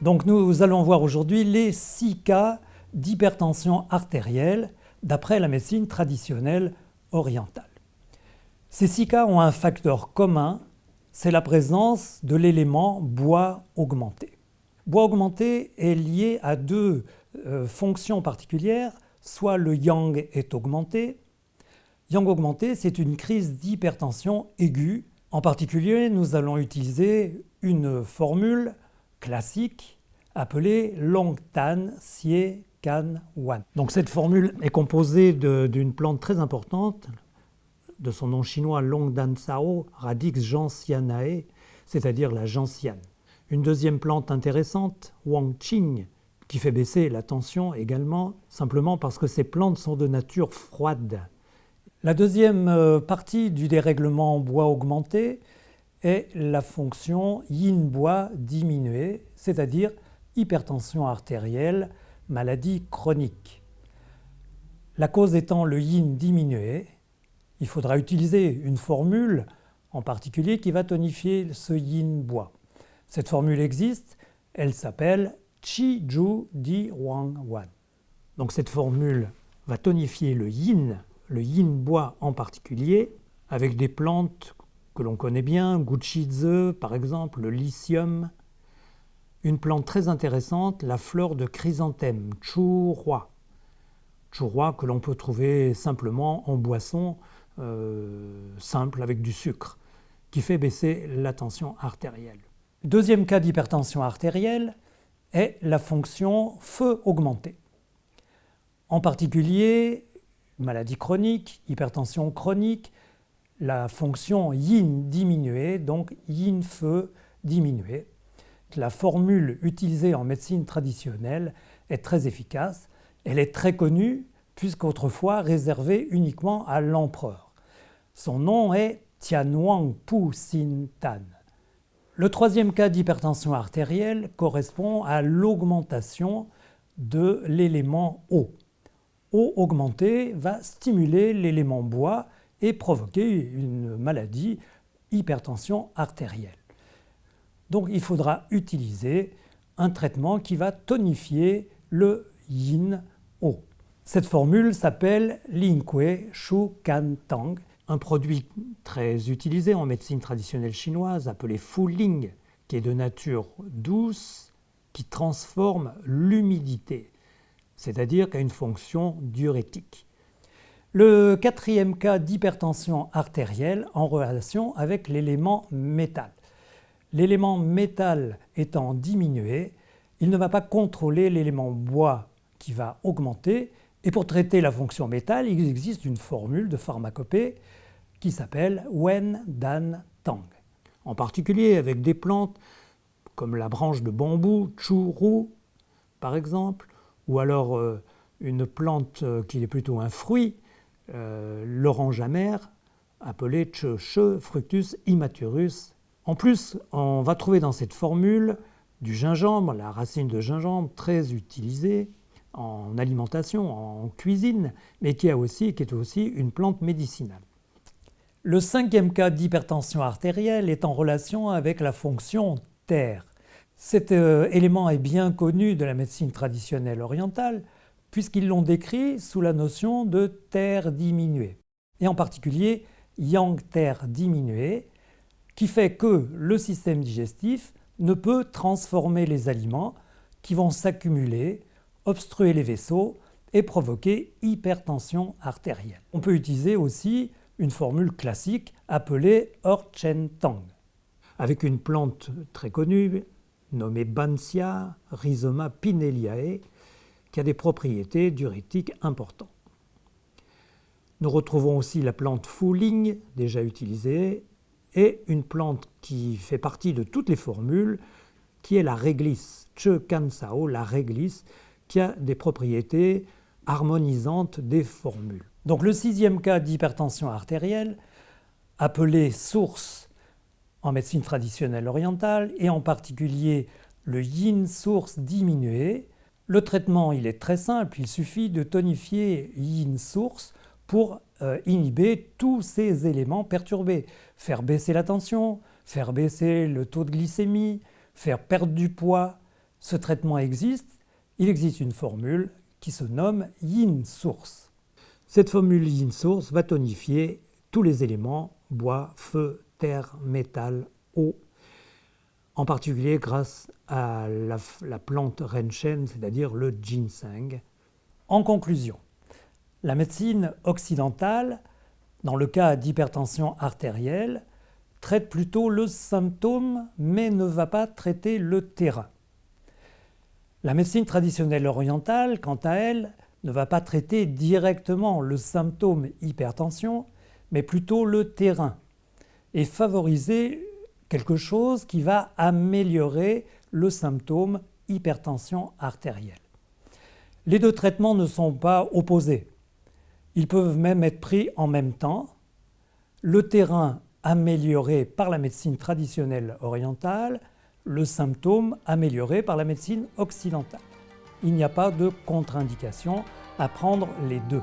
Donc nous allons voir aujourd'hui les 6 cas d'hypertension artérielle d'après la médecine traditionnelle orientale. Ces 6 cas ont un facteur commun, c'est la présence de l'élément bois augmenté. Bois augmenté est lié à deux fonctions particulières, soit le yang est augmenté. Yang augmenté, c'est une crise d'hypertension aiguë. En particulier, nous allons utiliser une formule classique appelée Long Tan Xie Can Wan. Donc cette formule est composée d'une plante très importante, de son nom chinois Long Dan Sao, Radix gentianae, c'est-à-dire la gentiane. Une deuxième plante intéressante, Wang Qing, qui fait baisser la tension également, simplement parce que ces plantes sont de nature froide. La deuxième partie du dérèglement bois augmenté est la fonction yin-bois diminué, c'est-à-dire hypertension artérielle, maladie chronique. La cause étant le yin diminué, il faudra utiliser une formule en particulier qui va tonifier ce yin-bois. Cette formule existe, elle s'appelle Qi Zhu Di Wang Wan. Donc cette formule va tonifier le yin-bois en particulier, avec des plantes que l'on connaît bien, Guqizi par exemple, le lithium. Une plante très intéressante, la fleur de chrysanthème, Churua. Churua que l'on peut trouver simplement en boisson simple avec du sucre, qui fait baisser la tension artérielle. Deuxième cas d'hypertension artérielle est la fonction feu augmenté. En particulier, maladie chronique, hypertension chronique, la fonction yin diminuée, donc yin-feu diminué. La formule utilisée en médecine traditionnelle est très efficace. Elle est très connue puisqu'autrefois réservée uniquement à l'empereur. Son nom est Tianwang Pu Xin Tan. Le troisième cas d'hypertension artérielle correspond à l'augmentation de l'élément eau. Eau augmentée va stimuler l'élément bois et provoquer une maladie, hypertension artérielle. Donc il faudra utiliser un traitement qui va tonifier le yin-eau. Cette formule s'appelle Lingque Shu Can Tang, un produit très utilisé en médecine traditionnelle chinoise appelé Fu Ling, qui est de nature douce, qui transforme l'humidité, c'est-à-dire qui a une fonction diurétique. Le quatrième cas d'hypertension artérielle en relation avec l'élément métal. L'élément métal étant diminué, il ne va pas contrôler l'élément bois qui va augmenter. Et pour traiter la fonction métal, il existe une formule de pharmacopée qui s'appelle Wen Dan Tang. En particulier avec des plantes comme la branche de bambou, Churu par exemple, ou alors une plante qui est plutôt un fruit, l'orange amer, appelé Che Fructus immaturus. En plus, on va trouver dans cette formule du gingembre, la racine de gingembre très utilisée en alimentation, en cuisine, mais qui est aussi une plante médicinale. Le cinquième cas d'hypertension artérielle est en relation avec la fonction terre. Cet élément est bien connu de la médecine traditionnelle orientale, puisqu'ils l'ont décrit sous la notion de terre diminuée, et en particulier yang-terre diminuée, qui fait que le système digestif ne peut transformer les aliments qui vont s'accumuler, obstruer les vaisseaux et provoquer hypertension artérielle. On peut utiliser aussi une formule classique appelée Orchen Tang, avec une plante très connue nommée Bancia, Rhizoma pinelliae, qui a des propriétés diurétiques importantes. Nous retrouvons aussi la plante Fu Ling, déjà utilisée, et une plante qui fait partie de toutes les formules, qui est la réglisse, Che Can Sao, la réglisse, qui a des propriétés harmonisantes des formules. Donc le sixième cas d'hypertension artérielle, appelé source en médecine traditionnelle orientale, et en particulier le yin source diminué, le traitement il est très simple, il suffit de tonifier yin source pour inhiber tous ces éléments perturbés, faire baisser la tension, faire baisser le taux de glycémie, faire perdre du poids, ce traitement existe, il existe une formule qui se nomme Yin Source. Cette formule Yin Source va tonifier tous les éléments bois, feu, terre, métal, eau, en particulier grâce à la plante Renchen, c'est-à-dire le ginseng. En conclusion, la médecine occidentale, dans le cas d'hypertension artérielle, traite plutôt le symptôme mais ne va pas traiter le terrain. La médecine traditionnelle orientale, quant à elle, ne va pas traiter directement le symptôme hypertension, mais plutôt le terrain, et favoriser quelque chose qui va améliorer le symptôme hypertension artérielle. Les deux traitements ne sont pas opposés. Ils peuvent même être pris en même temps. Le terrain amélioré par la médecine traditionnelle orientale, le symptôme amélioré par la médecine occidentale. Il n'y a pas de contre-indication à prendre les deux.